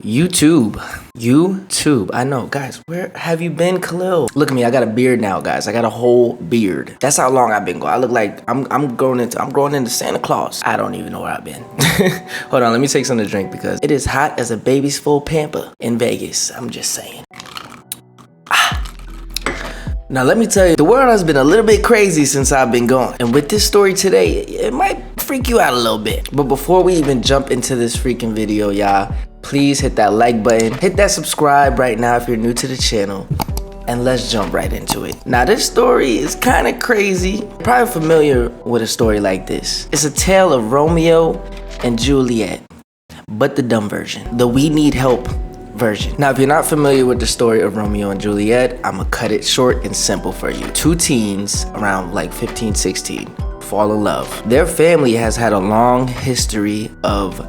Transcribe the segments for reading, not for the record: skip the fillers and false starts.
YouTube. I know, guys. Where have you been, Khalil? Look at me. I got a beard now, guys. I got a whole beard. That's how long I've been going. I look like I'm growing into Santa Claus. I don't even know where I've been. Hold on. Let me take something to drink because it is hot as a baby's full pamper in Vegas. I'm just saying. Now let me tell you, the world has been a little bit crazy since I've been gone. And with this story today, it might freak you out a little bit. But before we even jump into this freaking video, y'all, please hit that like button, hit that subscribe right now if you're new to the channel, and let's jump right into it. Now this story is kind of crazy. You're probably familiar with a story like this. It's a tale of Romeo and Juliet, but the dumb version, the we need help version. Now, if you're not familiar with the story of Romeo and Juliet, I'm gonna cut it short and simple for you. Two teens around like 15, 16 fall in love. Their family has had a long history of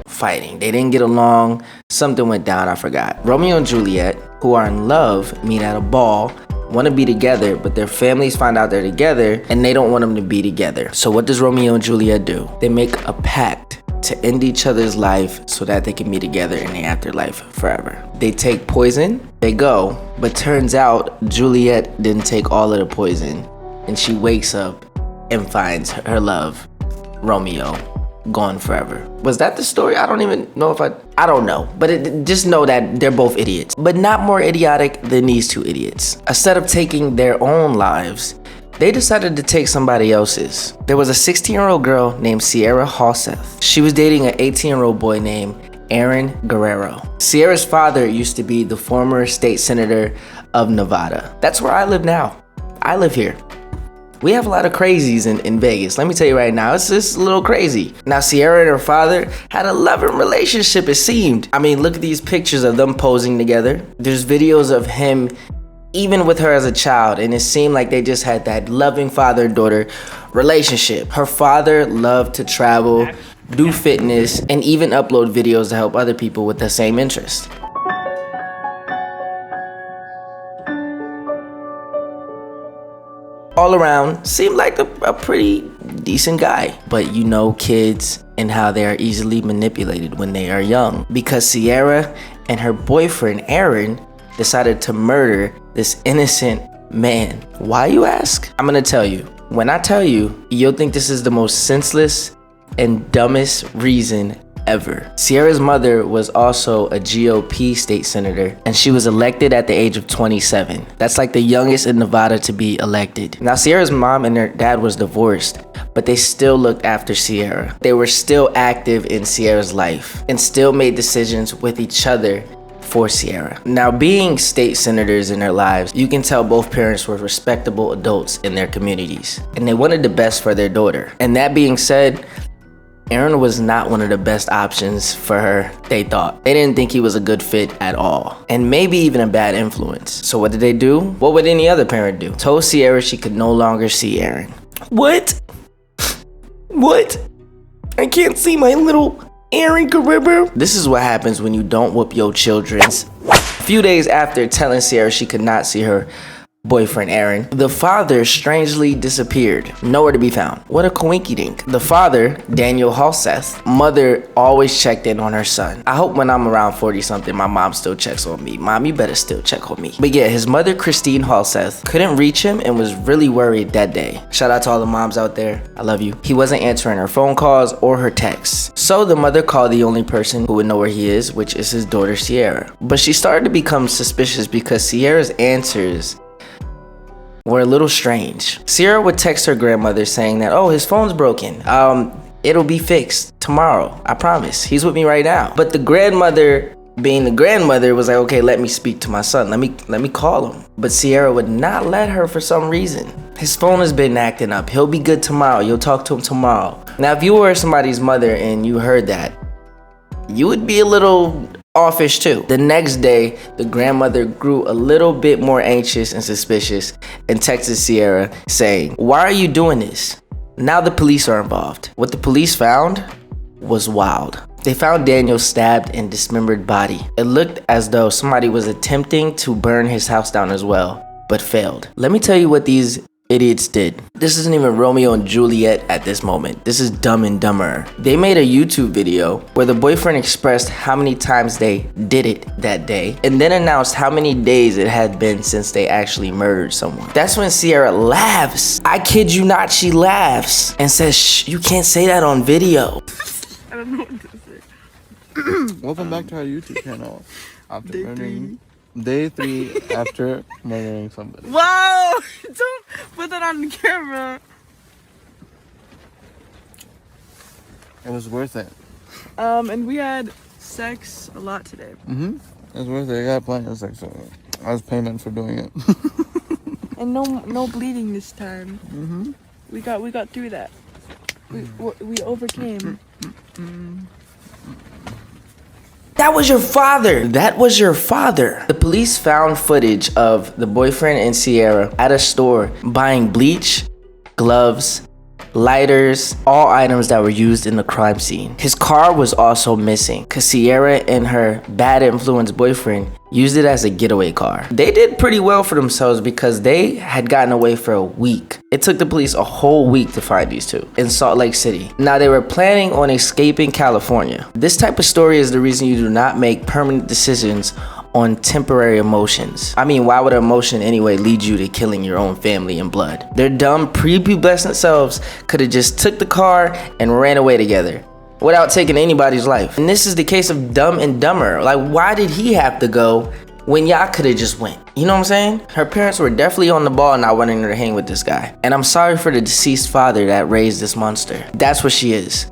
fighting. They didn't get along, something went down, I forgot. Romeo and Juliet, who are in love, meet at a ball, want to be together, but their families find out they're together and they don't want them to be together. So what does Romeo and Juliet do? They make a pact to end each other's life so that they can be together in the afterlife forever. They take poison, they go, but turns out Juliet didn't take all of the poison and she wakes up and finds her love, Romeo, gone forever. Was that the story? I don't even know if I don't know, but just know that they're both idiots, but not more idiotic than these two idiots. Instead of taking their own lives, they decided to take somebody else's. There was a 16-year-old girl named Sierra Halseth. She was dating an 18-year-old boy named Aaron Guerrero. Sierra's father used to be the former state senator of Nevada. That's where I live now. I live here. We have a lot of crazies in Vegas. Let me tell you right now, it's just a little crazy. Now, Sierra and her father had a loving relationship, it seemed. I mean, look at these pictures of them posing together. There's videos of him even with her as a child, and it seemed like they just had that loving father-daughter relationship. Her father loved to travel, do fitness, and even upload videos to help other people with the same interest. All around, seemed like a pretty decent guy. But you know kids and how they are easily manipulated when they are young. Because Sierra and her boyfriend, Aaron, decided to murder this innocent man. Why, you ask? I'm gonna tell you. When I tell you, you'll think this is the most senseless and dumbest reason ever. Sierra's mother was also a GOP state senator, and she was elected at the age of 27. That's like the youngest in Nevada to be elected. Now, Sierra's mom and her dad was divorced, but they still looked after Sierra. They were still active in Sierra's life and still made decisions with each other for Sierra. Now, being state senators in their lives, you can tell both parents were respectable adults in their communities, and they wanted the best for their daughter. And that being said, Aaron was not one of the best options for her, they thought. They didn't think he was a good fit at all, and maybe even a bad influence. So what did they do? What would any other parent do? Told Sierra she could no longer see Aaron. What? What? I can't see my little Aaron Guerrero? This is what happens when you don't whoop your children's. A few days after telling Sierra she could not see her boyfriend Aaron, the father strangely disappeared, nowhere to be found. What a coinky dink. The father, Daniel Halseth, mother always checked in on her son. I hope when I'm around 40 something, my mom still checks on me. Mom, you better still check on me. But yeah, his mother, Christine Halseth, couldn't reach him and was really worried that day. Shout out to all the moms out there. I love you. He wasn't answering her phone calls or her texts. So the mother called the only person who would know where he is, which is his daughter, Sierra. But she started to become suspicious because Sierra's answers were a little strange. Sierra would text her grandmother saying that, oh, his phone's broken. It'll be fixed tomorrow. I promise. He's with me right now. But the grandmother, being the grandmother, was like, okay, let me speak to my son. Let me call him. But Sierra would not let her for some reason. His phone has been acting up. He'll be good tomorrow. You'll talk to him tomorrow. Now, if you were somebody's mother and you heard that, you would be a little offish too. The next day, the grandmother grew a little bit more anxious and suspicious and texted Sierra saying, why are you doing this? Now the police are involved. What the police found was wild. They found Daniel's stabbed and dismembered body. It looked as though somebody was attempting to burn his house down as well, but failed. Let me tell you what these idiots did. This isn't even Romeo and Juliet at this moment. This is Dumb and Dumber. They made a YouTube video where the boyfriend expressed how many times they did it that day and then announced how many days it had been since they actually murdered someone. That's when Sierra laughs. I kid you not, she laughs and says, shh, you can't say that on video. I don't know what to say. Welcome back to our YouTube channel. After Day murdering, day 3 after murdering somebody. Whoa! Don't put that on the camera. It was worth it. And we had sex a lot today. It was worth it. I got plenty of sex. So as payment for doing it. And no bleeding this time. We got through that. We overcame. That was your father. That was your father. The police found footage of the boyfriend and Sierra at a store buying bleach, gloves, lighters, all items that were used in the crime scene. His car was also missing because Sierra and her bad influence boyfriend used it as a getaway car. They did pretty well for themselves because they had gotten away for a week. It took the police a whole week to find these two in Salt Lake City. Now they were planning on escaping California. This type of story is the reason you do not make permanent decisions on temporary emotions. I mean, why would an emotion anyway lead you to killing your own family in blood? Their dumb prepubescent selves could have just took the car and ran away together without taking anybody's life. And this is the case of Dumb and Dumber. Like, why did he have to go when y'all could have just went? You know what I'm saying? Her parents were definitely on the ball not wanting her to hang with this guy. And I'm sorry for the deceased father that raised this monster. That's what she is.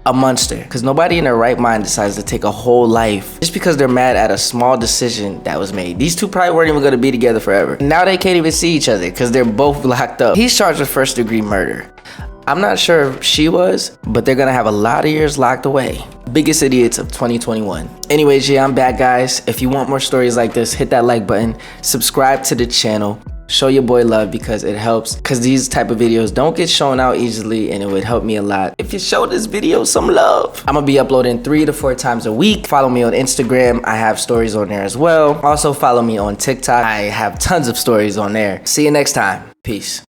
A monster, because nobody in their right mind decides to take a whole life just because they're mad at a small decision that was made. These two probably weren't even going to be together forever. Now they can't even see each other because they're both locked up. He's charged with first-degree murder. I'm not sure if she was, but they're gonna have a lot of years locked away. Biggest idiots of 2021. Anyways, yeah, I'm back, guys. If you want more stories like this, hit that like button, subscribe to the channel, show your boy love because it helps, because these type of videos don't get shown out easily, and it would help me a lot if you show this video some love. I'm gonna be uploading 3 to 4 times a week. Follow me on Instagram. I have stories on there as well. Also follow me on TikTok. I have tons of stories on there. See you next time. Peace.